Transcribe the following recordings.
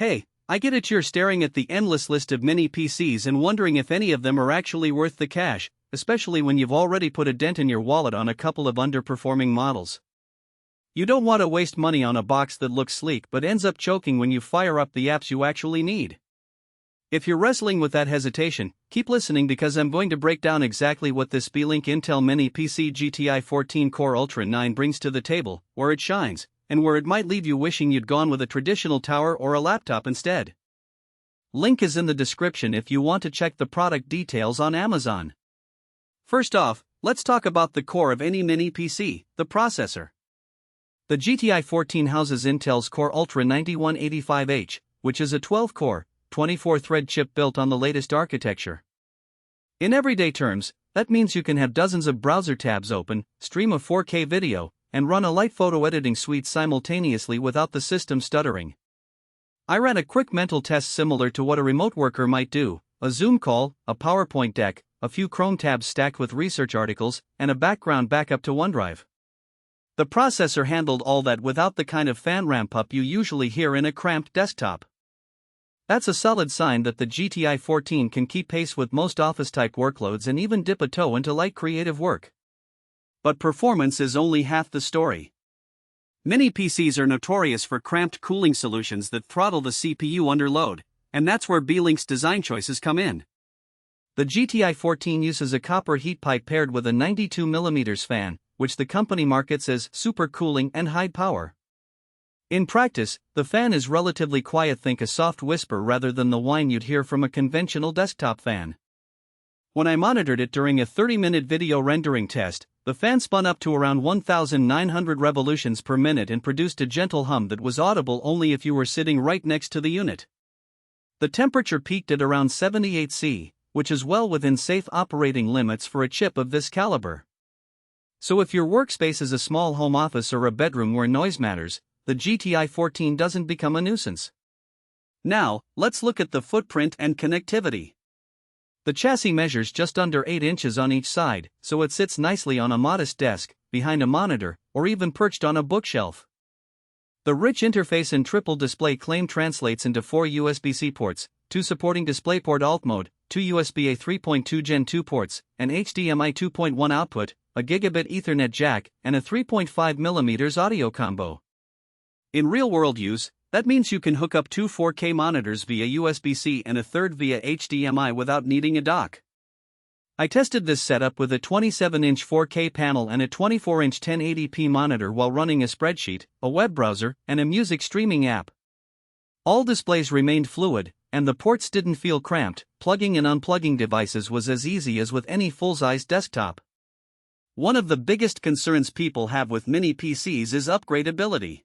Hey, I get it, you're staring at the endless list of mini PCs and wondering if any of them are actually worth the cash, especially when you've already put a dent in your wallet on a couple of underperforming models. You don't want to waste money on a box that looks sleek but ends up choking when you fire up the apps you actually need. If you're wrestling with that hesitation, keep listening because I'm going to break down exactly what this Beelink Intel Mini PC GTi14 Core Ultra 9 brings to the table, where it shines, and where it might leave you wishing you'd gone with a traditional tower or a laptop instead. Link is in the description if you want to check the product details on Amazon. First off, let's talk about the core of any mini PC, the processor. The GTi14 houses Intel's Core Ultra 9185H, which is a 12-core, 24-thread chip built on the latest architecture. In everyday terms, that means you can have dozens of browser tabs open, stream a 4K video, and run a light photo editing suite simultaneously without the system stuttering. I ran a quick mental test similar to what a remote worker might do: a Zoom call, a PowerPoint deck, a few Chrome tabs stacked with research articles, and a background backup to OneDrive. The processor handled all that without the kind of fan ramp-up you usually hear in a cramped desktop. That's a solid sign that the GTi14 can keep pace with most office-type workloads and even dip a toe into light creative work. But performance is only half the story. Many PCs are notorious for cramped cooling solutions that throttle the CPU under load, and that's where Beelink's design choices come in. The GTi14 uses a copper heat pipe paired with a 92mm fan, which the company markets as super cooling and high power. In practice, the fan is relatively quiet, think a soft whisper rather than the whine you'd hear from a conventional desktop fan. When I monitored it during a 30-minute video rendering test, the fan spun up to around 1,900 revolutions per minute and produced a gentle hum that was audible only if you were sitting right next to the unit. The temperature peaked at around 78 C, which is well within safe operating limits for a chip of this caliber. So if your workspace is a small home office or a bedroom where noise matters, the GTi14 doesn't become a nuisance. Now, let's look at the footprint and connectivity. The chassis measures just under 8 inches on each side, so it sits nicely on a modest desk, behind a monitor, or even perched on a bookshelf. The rich interface and triple display claim translates into 4 USB-C ports, 2 supporting DisplayPort Alt Mode, 2 USB-A 3.2 Gen 2 ports, an HDMI 2.1 output, a gigabit Ethernet jack, and a 3.5mm audio combo. In real-world use, that means you can hook up 2 4K monitors via USB-C and a third via HDMI without needing a dock. I tested this setup with a 27-inch 4K panel and a 24-inch 1080p monitor while running a spreadsheet, a web browser, and a music streaming app. All displays remained fluid, and the ports didn't feel cramped. Plugging and unplugging devices was as easy as with any full-size desktop. One of the biggest concerns people have with mini PCs is upgradability.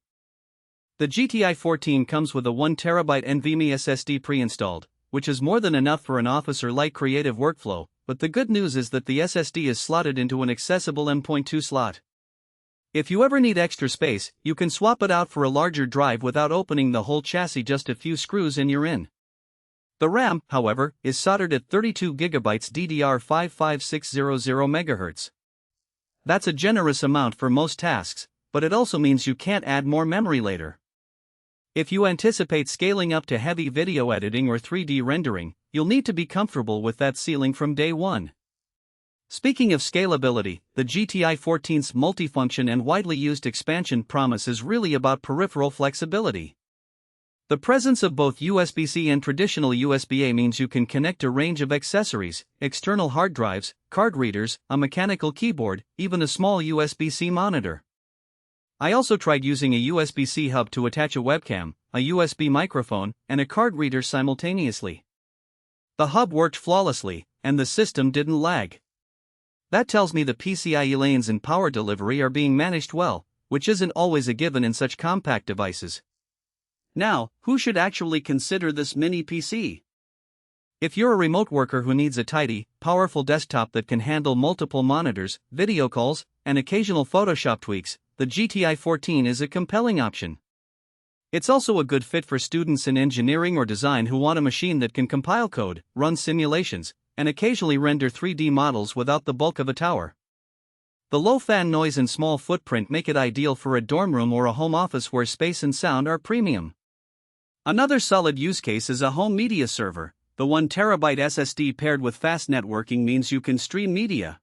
The GTi14 comes with a 1TB NVMe SSD pre-installed, which is more than enough for an office or light creative workflow, but the good news is that the SSD is slotted into an accessible M.2 slot. If you ever need extra space, you can swap it out for a larger drive without opening the whole chassis, just a few screws and you're in. The RAM, however, is soldered at 32GB DDR5 5600 MHz. That's a generous amount for most tasks, but it also means you can't add more memory later. If you anticipate scaling up to heavy video editing or 3D rendering, you'll need to be comfortable with that ceiling from day one. Speaking of scalability, the GTi14's multifunction and widely used expansion promise is really about peripheral flexibility. The presence of both USB-C and traditional USB-A means you can connect a range of accessories, external hard drives, card readers, a mechanical keyboard, even a small USB-C monitor. I also tried using a USB-C hub to attach a webcam, a USB microphone, and a card reader simultaneously. The hub worked flawlessly, and the system didn't lag. That tells me the PCIe lanes and power delivery are being managed well, which isn't always a given in such compact devices. Now, who should actually consider this mini PC? If you're a remote worker who needs a tidy, powerful desktop that can handle multiple monitors, video calls, and occasional Photoshop tweaks, the GTi14 is a compelling option. It's also a good fit for students in engineering or design who want a machine that can compile code, run simulations, and occasionally render 3D models without the bulk of a tower. The low fan noise and small footprint make it ideal for a dorm room or a home office where space and sound are premium. Another solid use case is a home media server. The 1 TB SSD paired with fast networking means you can stream media,